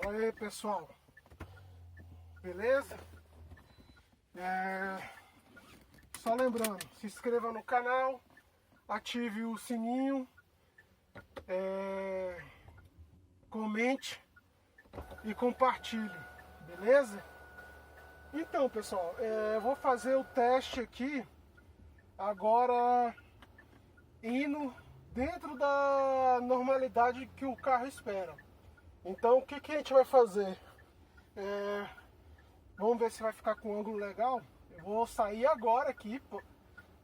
Aí pessoal, beleza? Só lembrando, se inscreva no canal, ative o sininho, comente e compartilhe, beleza? Então pessoal, eu vou fazer o teste aqui agora indo dentro da normalidade que o carro espera. Então o que a gente vai fazer? Vamos ver se vai ficar com um ângulo legal. Eu vou sair agora aqui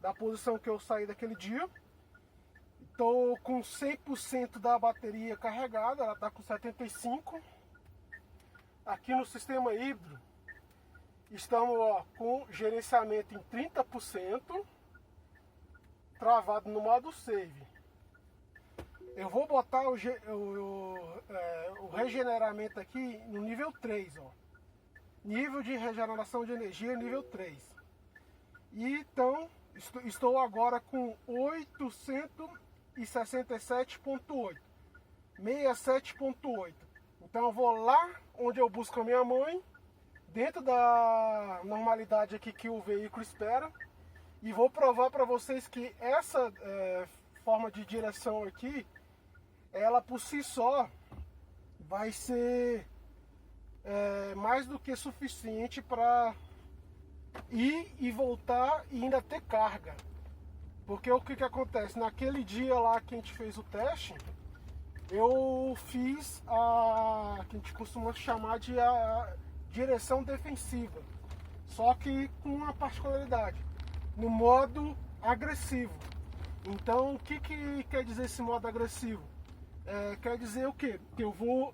da posição que eu saí daquele dia. Estou com 100% da bateria carregada, ela está com 75%. Aqui no sistema híbrido estamos com gerenciamento em 30%, travado no modo save. Eu vou botar o regeneramento aqui no nível 3, nível de regeneração de energia nível 3. E então estou agora com 867.8, 67.8. Então eu vou lá onde eu busco a minha mãe, dentro da normalidade aqui que o veículo espera, e vou provar para vocês que essa forma de direção aqui, ela por si só vai ser mais do que suficiente para ir e voltar e ainda ter carga. Porque o que acontece? Naquele dia lá que a gente fez o teste, eu fiz a que a gente costuma chamar de a direção defensiva, só que com uma particularidade, no modo agressivo. Então o que quer dizer esse modo agressivo? Quer dizer o quê? Que eu vou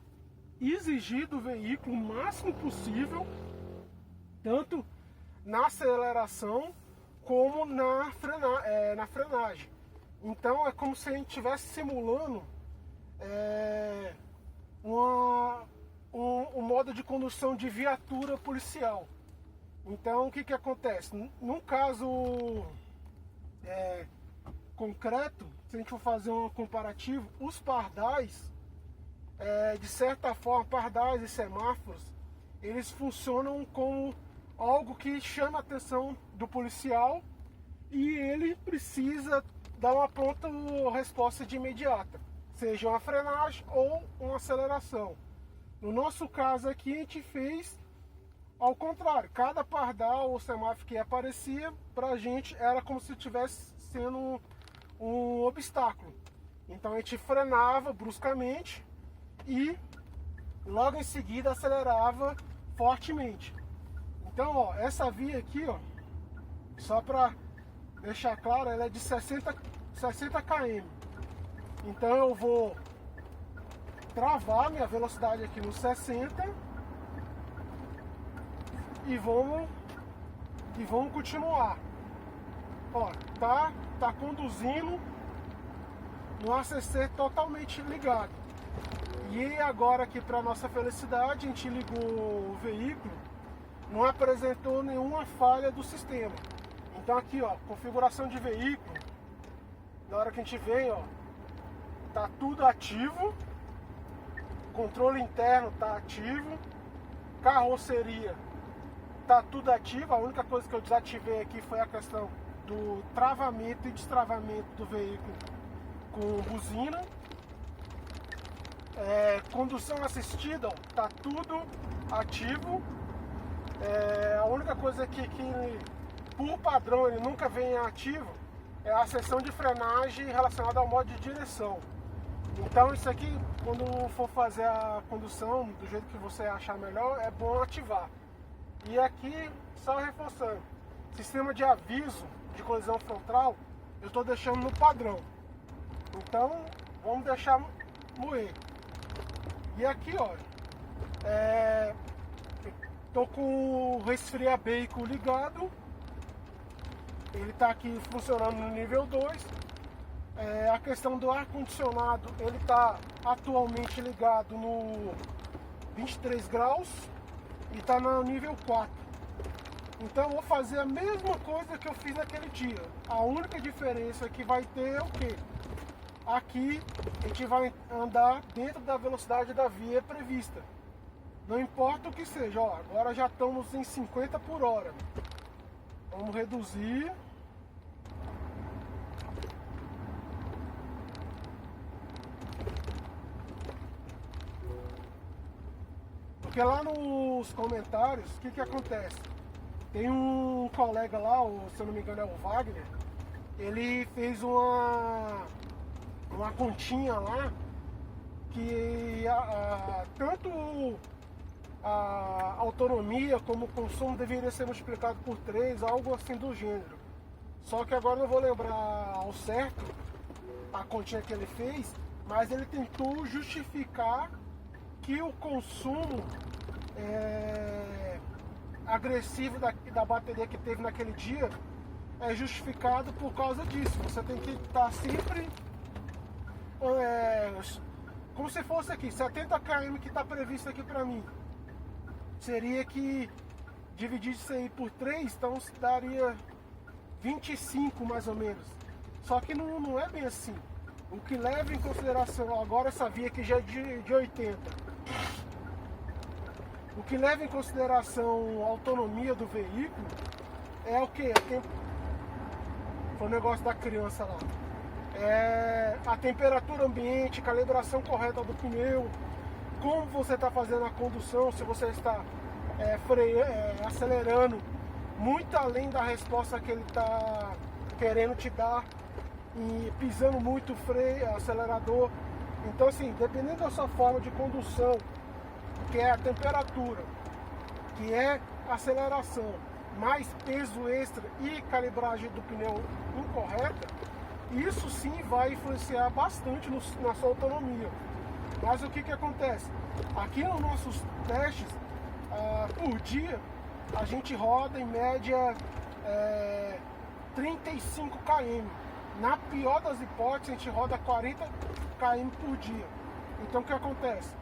exigir do veículo o máximo possível, tanto na aceleração como na frenagem. Então é como se a gente estivesse simulando um modo de condução de viatura policial. Então o que acontece? Num caso concreto, se a gente for fazer um comparativo, os pardais, de certa forma, pardais e semáforos, eles funcionam como algo que chama a atenção do policial e ele precisa dar uma pronta resposta de imediata, seja uma frenagem ou uma aceleração. No nosso caso aqui, a gente fez ao contrário. Cada pardal ou semáforo que aparecia, pra gente era como se estivesse sendo um obstáculo. Então a gente frenava bruscamente e logo em seguida acelerava fortemente. Então, essa via aqui, só para deixar claro, ela é de 60 km. Então eu vou travar minha velocidade aqui no 60 e vamos continuar. Tá conduzindo no ACC totalmente ligado. E agora aqui, para nossa felicidade, a gente ligou o veículo, não apresentou nenhuma falha do sistema. Então aqui, configuração de veículo, na hora que a gente vem, tá tudo ativo, controle interno tá ativo, carroceria tá tudo ativo. A única coisa que eu desativei aqui foi a questão do travamento e destravamento do veículo com buzina. Condução assistida, tá tudo ativo. A única coisa que por padrão ele nunca vem ativo é a seção de frenagem relacionada ao modo de direção. Então isso aqui, quando for fazer a condução do jeito que você achar melhor, é bom ativar. E aqui, só reforçando, sistema de aviso de colisão frontal eu estou deixando no padrão. Então vamos deixar moer. E aqui, tô com o resfriar veículo ligado. Ele está aqui funcionando no nível 2. A questão do ar-condicionado, ele está atualmente ligado no 23 graus e está no nível 4. Então eu vou fazer a mesma coisa que eu fiz naquele dia. A única diferença que vai ter é o quê? Aqui a gente vai andar dentro da velocidade da via prevista. Não importa o que seja, ó, agora já estamos em 50 por hora. Vamos reduzir. Porque lá nos comentários, o que acontece? Tem um colega lá, se eu não me engano é o Wagner, ele fez uma continha lá que tanto a autonomia como o consumo deveria ser multiplicado por 3, algo assim do gênero. Só que agora eu não vou lembrar ao certo a continha que ele fez, mas ele tentou justificar que o consumo agressivo da bateria que teve naquele dia é justificado por causa disso. Você tem que estar sempre como se fosse aqui 70 km que está previsto aqui para mim. Seria que dividir isso aí por 3, então daria 25 mais ou menos. Só que não é bem assim. O que leva em consideração, agora essa via aqui já é de 80. O que leva em consideração a autonomia do veículo é o que? Foi o negócio da criança lá. A temperatura ambiente, calibração correta do pneu, como você está fazendo a condução, se você está acelerando muito além da resposta que ele está querendo te dar e pisando muito freio, acelerador. Então assim, dependendo da sua forma de condução, que é a temperatura, que é a aceleração, mais peso extra e calibragem do pneu incorreta, isso sim vai influenciar bastante na sua autonomia. Mas o que acontece? Aqui nos nossos testes, por dia, a gente roda em média 35 km. Na pior das hipóteses, a gente roda 40 km por dia. Então o que acontece?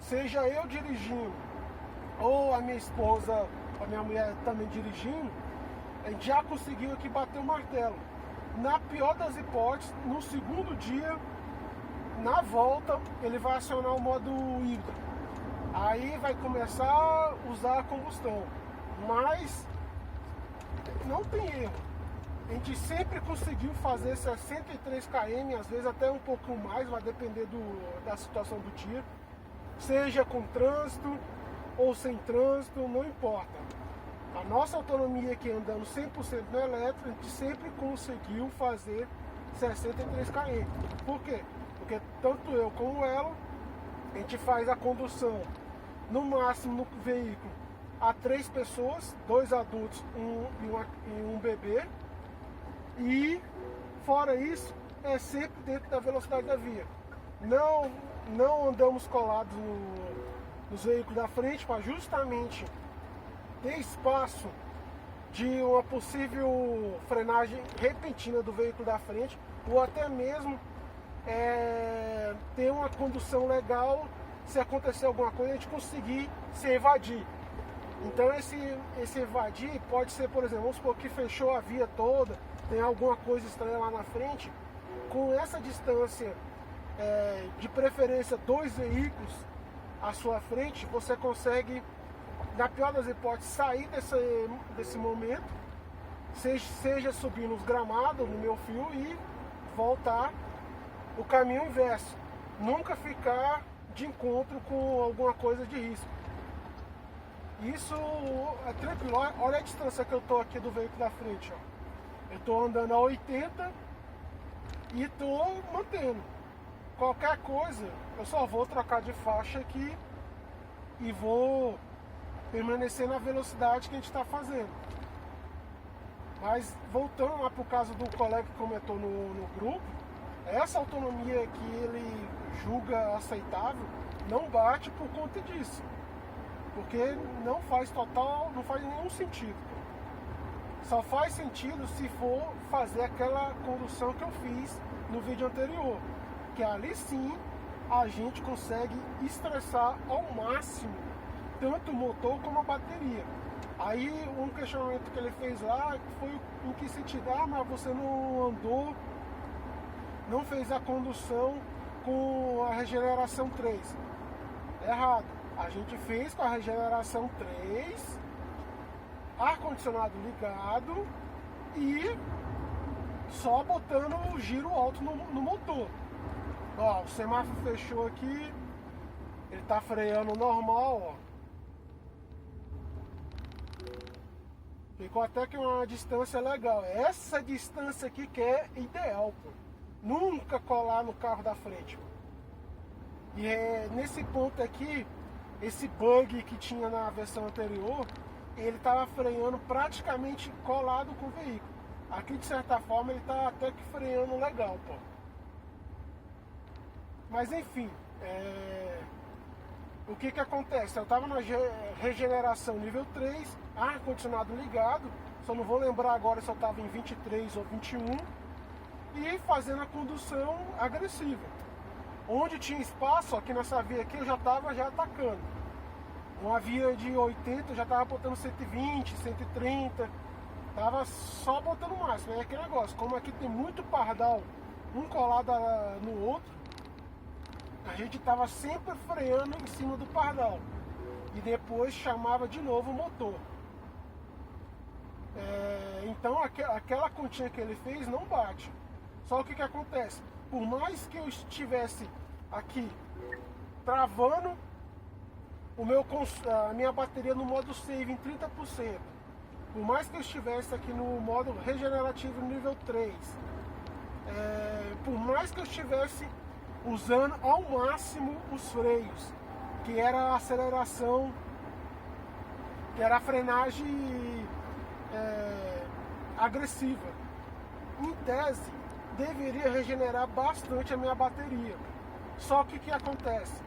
Seja eu dirigindo ou a minha esposa, a minha mulher também dirigindo, a gente já conseguiu aqui bater o martelo. Na pior das hipóteses, no segundo dia, na volta, ele vai acionar o modo híbrido. Aí vai começar a usar a combustão. Mas não tem erro. A gente sempre conseguiu fazer 63 km, às vezes até um pouco mais, vai depender da situação do dia. Seja com trânsito ou sem trânsito, não importa. A nossa autonomia aqui andando 100% no elétrico, a gente sempre conseguiu fazer 63 km. Por quê? Porque tanto eu como ela, a gente faz a condução no máximo no veículo a 3 pessoas, 2 adultos e um bebê. E fora isso, é sempre dentro da velocidade da via. Não andamos colados nos veículos da frente para justamente ter espaço de uma possível frenagem repentina do veículo da frente, ou até mesmo ter uma condução legal, se acontecer alguma coisa, a gente conseguir se evadir. Então esse evadir pode ser, por exemplo, vamos supor que fechou a via toda, tem alguma coisa estranha lá na frente, com essa distância, de preferência 2 veículos à sua frente, você consegue, na pior das hipóteses, sair desse momento, seja subir nos gramados, no meu fio, e voltar o caminho inverso. Nunca ficar de encontro com alguma coisa de risco. Isso é tranquilo. Olha a distância que eu estou aqui do veículo da frente. Ó. Eu estou andando a 80 e estou mantendo. Qualquer coisa, eu só vou trocar de faixa aqui e vou permanecer na velocidade que a gente está fazendo. Mas voltando lá para o caso do colega que comentou no grupo, essa autonomia que ele julga aceitável não bate por conta disso. Porque não faz nenhum sentido. Só faz sentido se for fazer aquela condução que eu fiz no vídeo anterior. Que ali sim a gente consegue estressar ao máximo tanto o motor como a bateria. Aí um questionamento que ele fez lá foi em que sentido? Mas você não andou, não fez a condução com a regeneração 3. Errado. A gente fez com a regeneração 3, ar-condicionado ligado e só botando o giro alto no motor. Ó, o semáforo fechou aqui, ele tá freando normal, ó. Ficou até que uma distância legal. Essa distância aqui que é ideal, pô. Nunca colar no carro da frente, pô. E nesse ponto aqui, esse bug que tinha na versão anterior, ele estava freando praticamente colado com o veículo. Aqui, de certa forma, ele está até que freando legal, pô. Mas enfim, o que acontece? Eu estava na regeneração nível 3, ar-condicionado ligado, só não vou lembrar agora se eu estava em 23 ou 21, e fazendo a condução agressiva. Onde tinha espaço, aqui nessa via aqui, eu já estava atacando. Uma via de 80, eu já estava botando 120, 130, tava só botando o máximo. É aquele negócio, como aqui tem muito pardal, um colado no outro, a gente estava sempre freando em cima do pardal. E depois chamava de novo o motor. Então aquela continha que ele fez não bate. Só o que acontece? Por mais que eu estivesse aqui travando a minha bateria no modo save em 30%, por mais que eu estivesse aqui no modo regenerativo nível 3, por mais que eu estivesse usando ao máximo os freios, que era a aceleração, que era a frenagem agressiva, em tese deveria regenerar bastante a minha bateria. Só que o que acontece?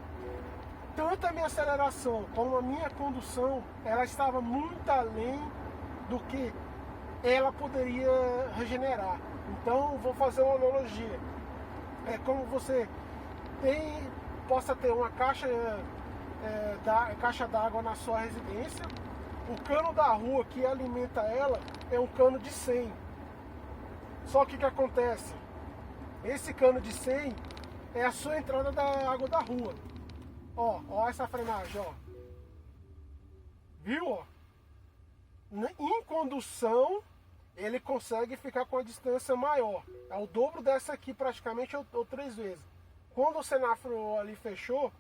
Tanto a minha aceleração como a minha condução, ela estava muito além do que ela poderia regenerar. Então, vou fazer uma analogia. É como você possa ter uma caixa d'água na sua residência. O cano da rua que alimenta ela é um cano de 100. Só que o que acontece? Esse cano de 100 é a sua entrada da água da rua. Ó essa frenagem, ó. Viu, ó? Em condução, ele consegue ficar com a distância maior. É o dobro dessa aqui, praticamente, ou 3 vezes. Quando o semáforo ali fechou,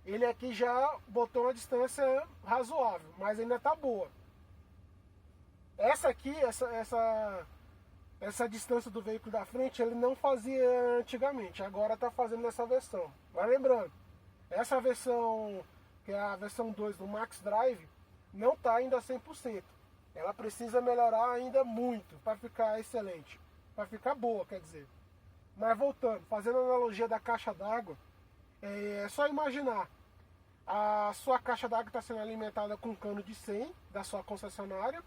ele aqui já botou uma distância razoável, mas ainda tá boa. Essa aqui, essa distância do veículo da frente, ele não fazia antigamente, agora está fazendo nessa versão. Mas lembrando, essa versão, que é a versão 2 do Max Drive, não está ainda 100%. Ela precisa melhorar ainda muito para ficar excelente, para ficar boa, quer dizer. Mas voltando, fazendo a analogia da caixa d'água, é só imaginar, a sua caixa d'água está sendo alimentada com um cano de 100 da sua concessionária,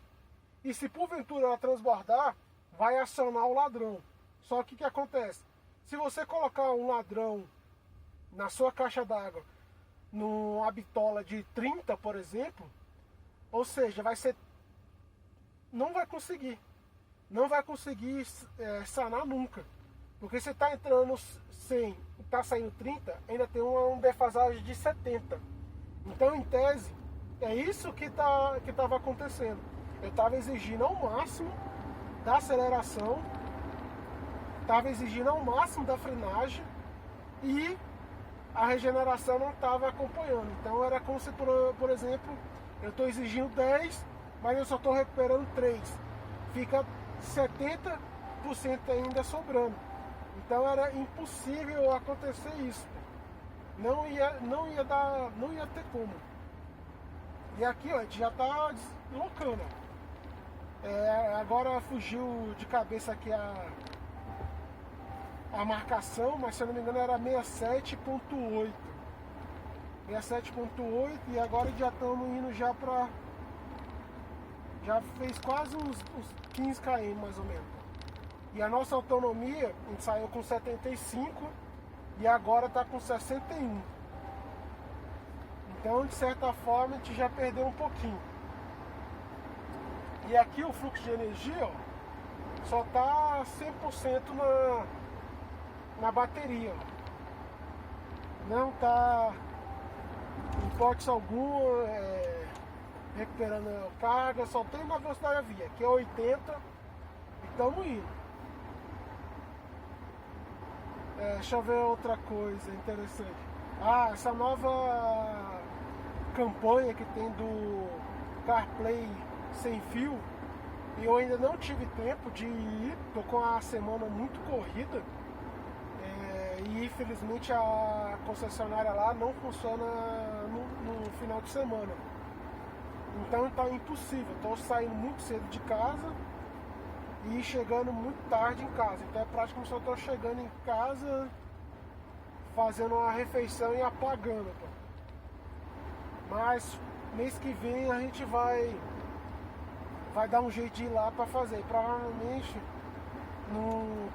e se porventura ela transbordar, vai acionar o ladrão. Só que o que acontece? Se você colocar um ladrão na sua caixa d'água, numa bitola de 30, por exemplo, ou seja, não vai conseguir sanar nunca. Porque se está entrando 100 e está saindo 30, ainda tem uma defasagem de 70. Então, em tese, é isso que estava acontecendo. Eu estava exigindo ao máximo da aceleração, estava exigindo ao máximo da frenagem e a regeneração não estava acompanhando. Então era como se, por exemplo, eu estou exigindo 10, mas eu só estou recuperando 3. Fica 70% ainda sobrando. Então era impossível acontecer isso. Não ia ter como. E aqui, ó, a gente já está deslocando. Agora fugiu de cabeça aqui a marcação, mas se eu não me engano era 67.8. 67.8 e agora já estamos indo já para... Já fez quase uns 15 km mais ou menos. E a nossa autonomia, a gente saiu com 75 e agora está com 61. Então, de certa forma, a gente já perdeu um pouquinho. E aqui o fluxo de energia, ó, só está 100% na bateria. Ó. Não está em hipótese alguma, recuperando carga, só tem uma velocidade da via, que é 80, e estamos indo. Deixa eu ver outra coisa interessante. Essa nova campanha que tem do CarPlay sem fio, e eu ainda não tive tempo de ir, tô com a semana muito corrida, e infelizmente a concessionária lá não funciona no final de semana. Então tá impossível, tô saindo muito cedo de casa e chegando muito tarde em casa. Então é praticamente só tô chegando em casa, fazendo uma refeição e apagando. Mas mês que vem a gente vai dar um jeito de ir lá para fazer. Provavelmente,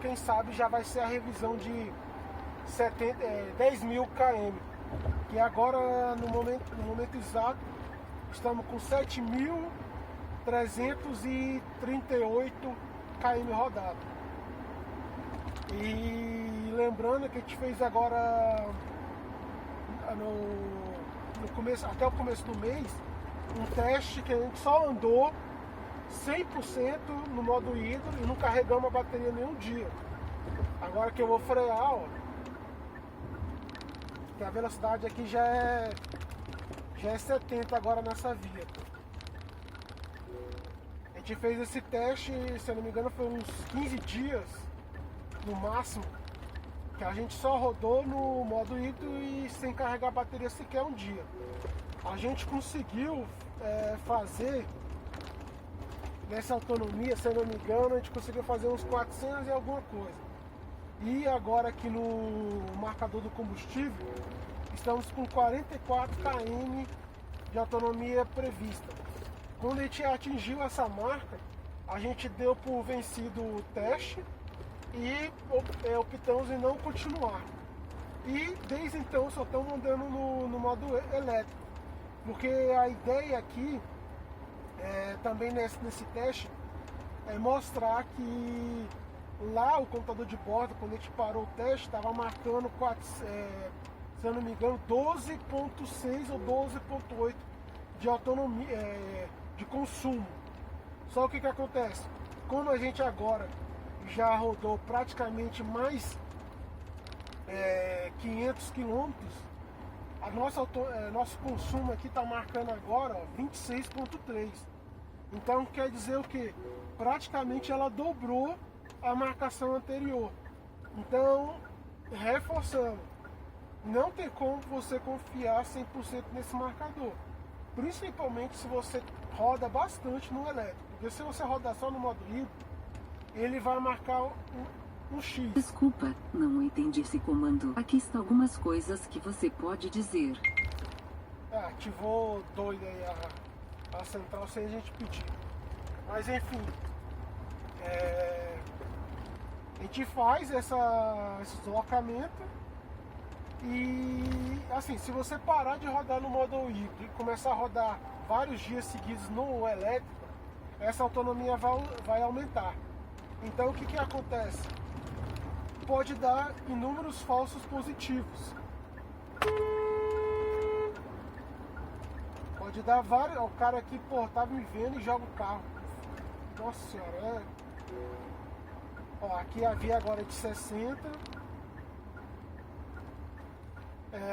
quem sabe já vai ser a revisão de 10 mil km. Que agora, no momento exato, estamos com 7.338 km rodados. E lembrando que a gente fez agora no começo, até o começo do mês, um teste que a gente só andou 100% no modo híbrido e não carregamos a bateria nenhum dia. Agora que eu vou frear, ó, que a velocidade aqui já é 70 agora nessa via. A gente fez esse teste, se eu não me engano, foi uns 15 dias no máximo, que a gente só rodou no modo híbrido e sem carregar a bateria sequer um dia. A gente conseguiu fazer nessa autonomia, se eu não me engano, a gente conseguiu fazer uns 400 e alguma coisa. E agora aqui no marcador do combustível, estamos com 44 km de autonomia prevista. Quando a gente atingiu essa marca, a gente deu por vencido o teste e optamos em não continuar. E desde então só estamos andando no modo elétrico, porque a ideia aqui, também nesse teste, é mostrar que lá o computador de bordo, quando a gente parou o teste, estava marcando, se eu não me engano, 12.6 ou 12.8 de autonomia, de consumo. Só o que acontece? Como a gente agora já rodou praticamente mais 500 quilômetros, nosso consumo aqui está marcando agora 26.3. Então quer dizer o que? Praticamente ela dobrou a marcação anterior. Então, reforçando, não tem como você confiar 100% nesse marcador. Principalmente se você roda bastante no elétrico. Porque se você rodar só no modo híbrido, ele vai marcar um X. Desculpa, não entendi esse comando. Aqui estão algumas coisas que você pode dizer. Ativou doido aí a central sem a gente pedir. Mas enfim, a gente faz esse deslocamento e assim, se você parar de rodar no modo híbrido e começar a rodar vários dias seguidos no elétrico, essa autonomia vai aumentar. Então o que acontece? Pode dar inúmeros falsos positivos. Pode dar vários. O cara aqui, tá me vendo e joga o carro. Nossa senhora, Ó, aqui a via agora é de 60.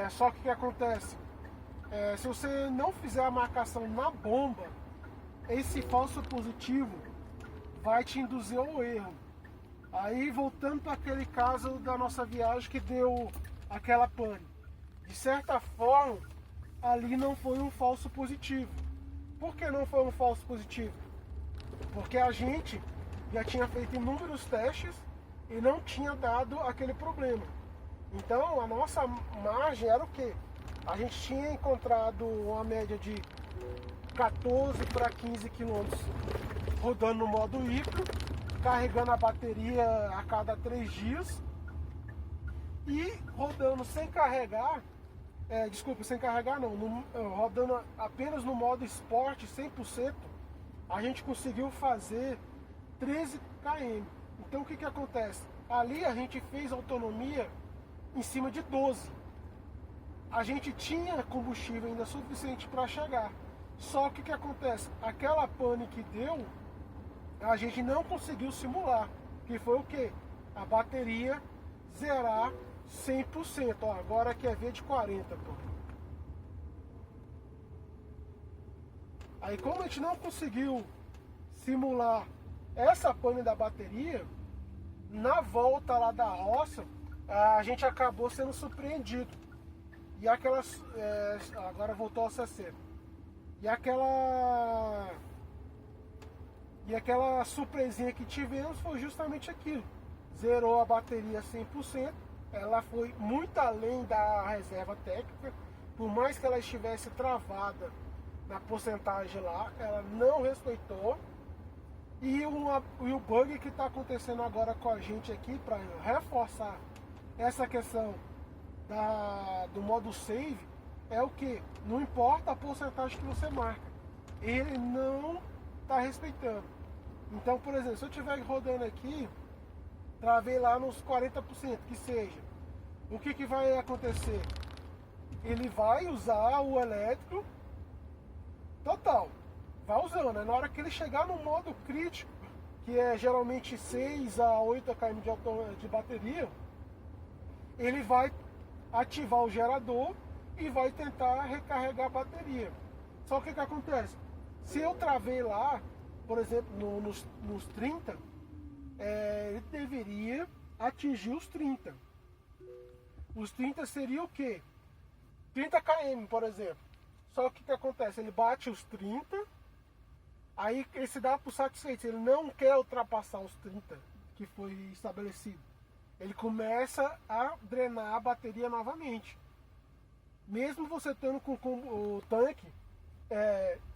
Só que o que acontece? Se você não fizer a marcação na bomba, esse falso positivo vai te induzir ao erro. Aí voltando para aquele caso da nossa viagem que deu aquela pane. De certa forma, ali não foi um falso positivo. Por que não foi um falso positivo? Porque a gente já tinha feito inúmeros testes e não tinha dado aquele problema. Então a nossa margem era o quê? A gente tinha encontrado uma média de 14 para 15 quilômetros rodando no modo híbrido, carregando a bateria a cada 3 dias e rodando sem carregar, rodando apenas no modo esporte 100%, a gente conseguiu fazer 13 km. Então o que acontece? Ali a gente fez autonomia em cima de 12. a gente tinha combustível ainda suficiente para chegar. Só que o que acontece? Aquela pane que deu, a gente não conseguiu simular. Que foi o quê? A bateria zerar 100%. Ó, agora quer ver de 40%. Pô. Aí como a gente não conseguiu simular essa pane da bateria, na volta lá da roça, a gente acabou sendo surpreendido. E aquelas. Agora voltou a 60. E aquela surpresinha que tivemos foi justamente aquilo. Zerou a bateria 100%. Ela foi muito além da reserva técnica. Por mais que ela estivesse travada na porcentagem lá, ela não respeitou. E o bug que está acontecendo agora com a gente aqui, para reforçar essa questão do modo save, é o que? Não importa a porcentagem que você marca, ele não está respeitando. Então, por exemplo, se eu estiver rodando aqui, travei lá nos 40%, que seja, o que vai acontecer? Ele vai usar o elétrico total, vai usando, né? Na hora que ele chegar no modo crítico, que é geralmente 6 a 8 km de bateria, ele vai ativar o gerador e vai tentar recarregar a bateria. Só que o que acontece? Se eu travei lá, por exemplo, nos 30, ele deveria atingir os 30. Os 30 seria o quê? 30 km, por exemplo. Só que o que acontece? Ele bate os 30, aí ele se dá por satisfeito. Ele não quer ultrapassar os 30 que foi estabelecido. Ele começa a drenar a bateria novamente. Mesmo você tendo com o tanque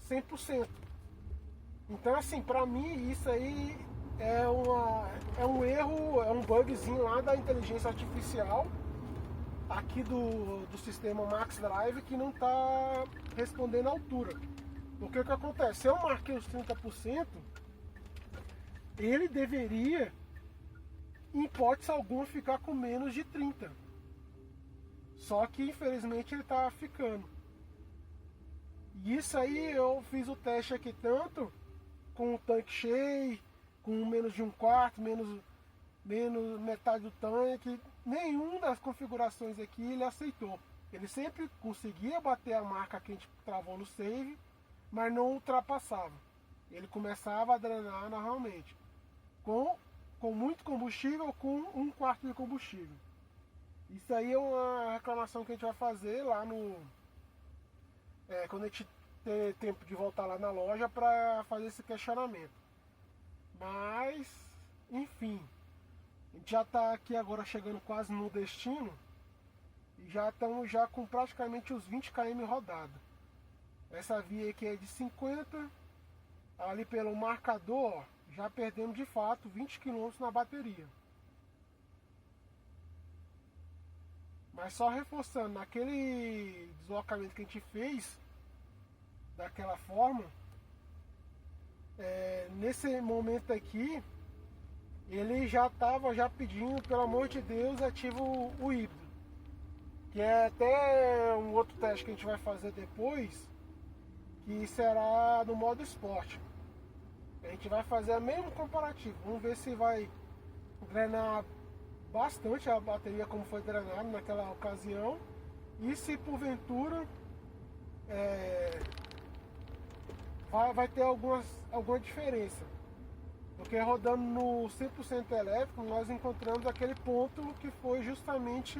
100%. Então, assim, pra mim, isso aí é um erro, é um bugzinho lá da inteligência artificial aqui do sistema Max Drive que não está respondendo à altura. Porque o que acontece? Se eu marquei os 30%, ele deveria, em hipótese alguma, ficar com menos de 30%. Só que infelizmente ele está ficando. E isso aí eu fiz o teste aqui tanto com o tanque cheio, com menos de um quarto, menos metade do tanque. Nenhuma das configurações aqui ele aceitou. Ele sempre conseguia bater a marca que a gente travou no save, mas não ultrapassava. Ele começava a drenar normalmente. Com muito combustível, com um quarto de combustível. Isso aí é uma reclamação que a gente vai fazer lá quando a gente ter tempo de voltar lá na loja para fazer esse questionamento. Mas, enfim, a gente já está aqui agora chegando quase no destino e já estamos já com praticamente os 20 km rodado. Essa via aqui é de 50, ali pelo marcador, ó, já perdemos de fato 20 km na bateria. Mas só reforçando, naquele deslocamento que a gente fez, daquela forma, nesse momento aqui, ele já estava pedindo, pelo amor de Deus, ativa o híbrido. Que é até um outro teste que a gente vai fazer depois, que será no modo esporte. A gente vai fazer o mesmo comparativo. Vamos ver se vai drenar bastante a bateria como foi drenado naquela ocasião. E se porventura vai ter alguma diferença. Porque rodando no 100% elétrico, nós encontramos aquele ponto que foi justamente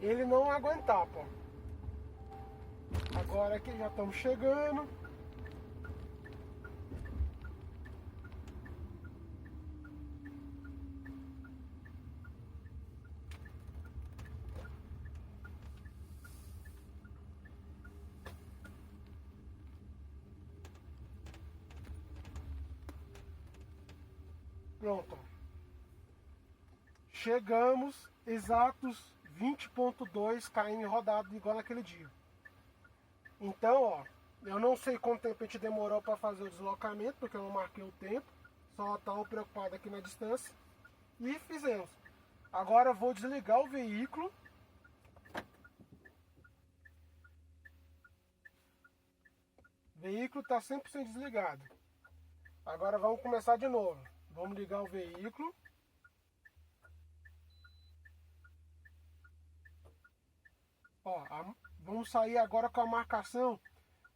ele não aguentar, pô. Agora aqui já estamos chegando. Pronto. Chegamos exatos 20.2 km rodado igual naquele dia. Então, ó, eu não sei quanto tempo a gente demorou para fazer o deslocamento, porque eu não marquei o tempo, só estava preocupado aqui na distância, e fizemos. Agora eu vou desligar o veículo O veículo está 100% desligado. Agora vamos começar de novo. Vamos ligar o veículo. Ó, vamos sair agora com a marcação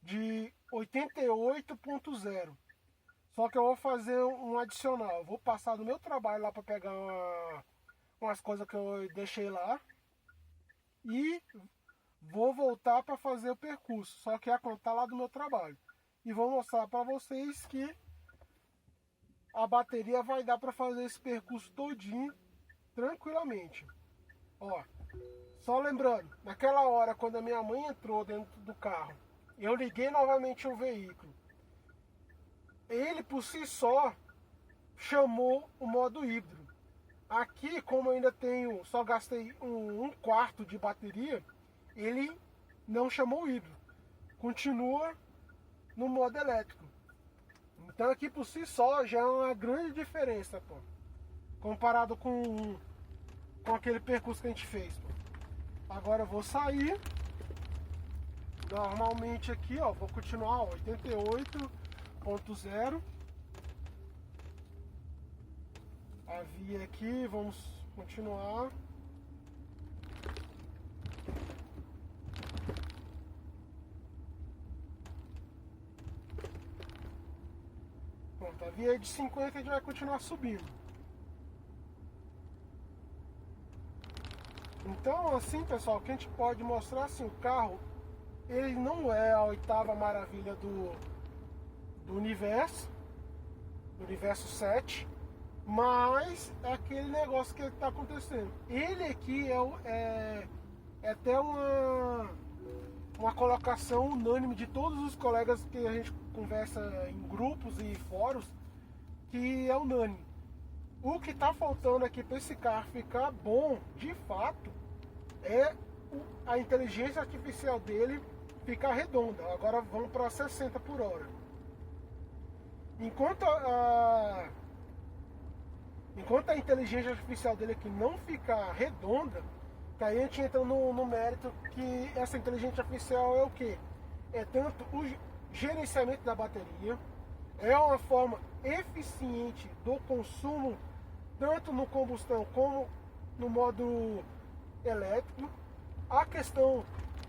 de 88.0. Só que eu vou fazer um adicional. Eu vou passar do meu trabalho lá para pegar umas coisas que eu deixei lá. E vou voltar para fazer o percurso. Só que a conta lá do meu trabalho. E vou mostrar para vocês que a bateria vai dar para fazer esse percurso todinho tranquilamente. Ó, só lembrando, naquela hora quando a minha mãe entrou dentro do carro, eu liguei novamente o veículo. Ele por si só chamou o modo híbrido. Aqui, como eu ainda tenho, só gastei um quarto de bateria, ele não chamou o híbrido. Continua no modo elétrico. Então aqui por si só já é uma grande diferença, pô, comparado com aquele percurso que a gente fez, pô. Agora eu vou sair normalmente aqui, ó, vou continuar 88.0. A via aqui, vamos continuar. Pronto, a via de 50 a gente vai continuar subindo. Então, assim, pessoal, o que a gente pode mostrar, assim, o carro, ele não é a oitava maravilha do universo 7, mas é aquele negócio que está acontecendo. Ele aqui é até uma colocação unânime de todos os colegas que a gente conversa em grupos e fóruns, que é unânime. O que está faltando aqui para esse carro ficar bom, de fato, é a inteligência artificial dele ficar redonda. Agora vamos para 60 por hora. Enquanto a inteligência artificial dele aqui não ficar redonda, que aí a gente entra no mérito que essa inteligência artificial é o que? É tanto o gerenciamento da bateria, é uma forma eficiente do consumo, tanto no combustão como no modo elétrico. A questão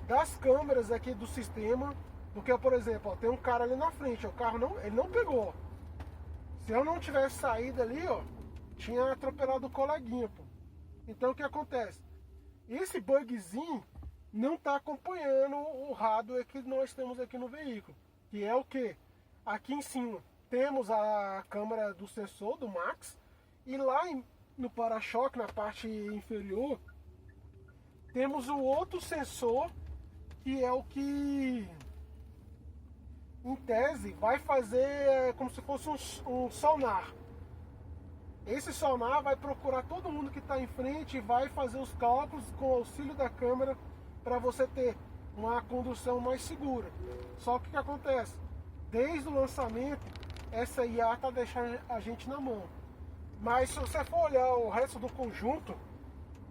das câmeras aqui do sistema, porque, por exemplo, ó, tem um cara ali na frente, ó, o carro ele não pegou. Se eu não tivesse saído ali, ó, tinha atropelado o coleguinha, pô. Então o que acontece? Esse bugzinho não está acompanhando o hardware que nós temos aqui no veículo, que é o que? Aqui em cima temos a câmera do sensor do Max, e lá no para-choque, na parte inferior, temos o outro sensor, que é o que, em tese, vai fazer como se fosse um sonar. Esse sonar vai procurar todo mundo que está em frente e vai fazer os cálculos com o auxílio da câmera para você ter uma condução mais segura. Só que o que acontece? Desde o lançamento, essa IA está deixando a gente na mão. Mas se você for olhar o resto do conjunto,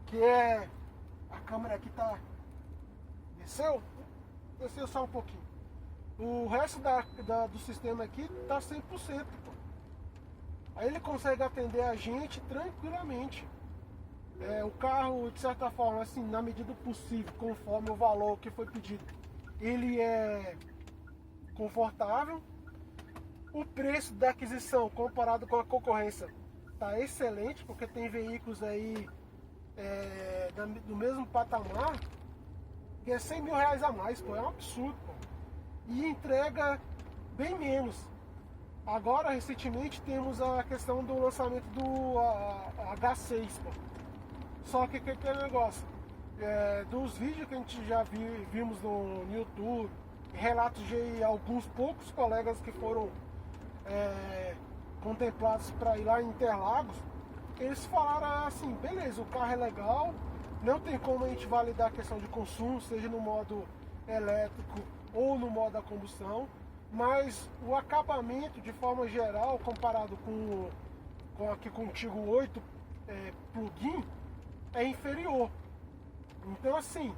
que é... A câmera aqui tá... Desceu só um pouquinho. O resto do sistema aqui tá 100%. Pô. Aí ele consegue atender a gente tranquilamente. O carro, de certa forma, assim, na medida do possível, conforme o valor que foi pedido, ele é confortável. O preço da aquisição comparado com a concorrência tá excelente, porque tem veículos aí do mesmo patamar que é 100 mil reais a mais, pô, é um absurdo, pô. E entrega bem menos. Agora, recentemente, temos a questão do lançamento do H6, pô. Só que aquele negócio, dos vídeos que a gente já vimos no YouTube, relatos de alguns poucos colegas que foram contemplados para ir lá em Interlagos, eles falaram assim, beleza, o carro é legal, não tem como a gente validar a questão de consumo, seja no modo elétrico ou no modo a combustão, mas o acabamento, de forma geral, comparado aqui com o Tiggo 8 plug-in, é inferior. Então, assim,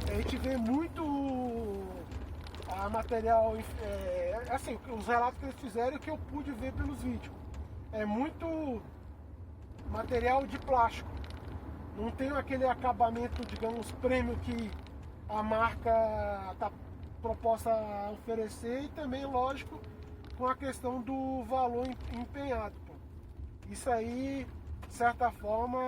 a gente vê muito a material, assim, os relatos que eles fizeram e que eu pude ver pelos vídeos. É muito material de plástico. Não tem aquele acabamento, digamos, prêmio que a marca está proposta a oferecer, e também, lógico, com a questão do valor empenhado. Pô. Isso aí, de certa forma,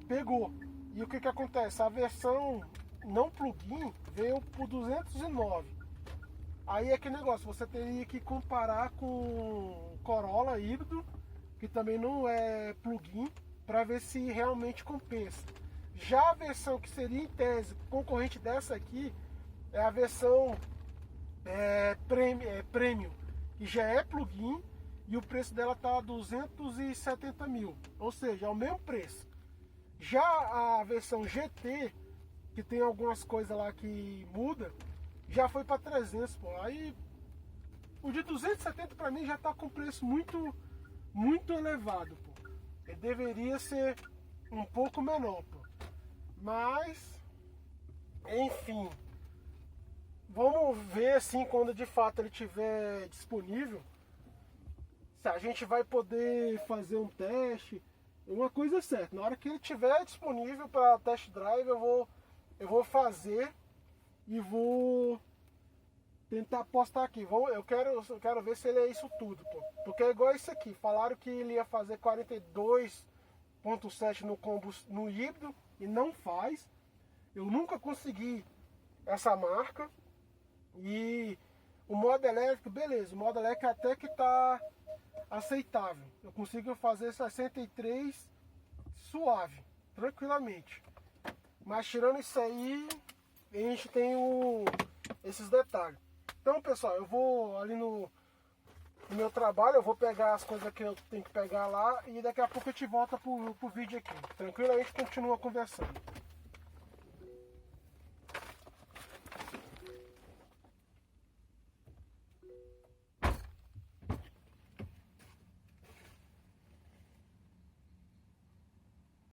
pegou. E o que acontece? A versão não plugin veio por 209. Aí é que negócio, você teria que comparar com o Corolla híbrido, que também não é plugin, para ver se realmente compensa. Já a versão que seria em tese concorrente dessa aqui é a versão Premium, que já é plugin, e o preço dela está 270 mil, ou seja, é o mesmo preço. Já a versão GT, que tem algumas coisas lá que muda, já foi para 300, pô. Aí o de 270 para mim já está com preço muito elevado, pô. Ele deveria ser um pouco menor, pô. Mas, enfim, vamos ver assim quando de fato ele estiver disponível, se a gente vai poder fazer um teste. Uma coisa é certa, na hora que ele estiver disponível para test drive, eu vou fazer e vou tentar postar aqui. Eu quero ver se ele é isso tudo, pô. Porque é igual isso aqui. Falaram que ele ia fazer 42,7 no híbrido e não faz. Eu nunca consegui essa marca. E o modo elétrico, beleza. O modo elétrico até que tá aceitável. Eu consigo fazer 63 suave, tranquilamente. Mas tirando isso aí, a gente tem esses detalhes. Então, pessoal, eu vou ali no meu trabalho, eu vou pegar as coisas que eu tenho que pegar lá e daqui a pouco eu te volto pro vídeo aqui. Tranquilo? A gente continua conversando.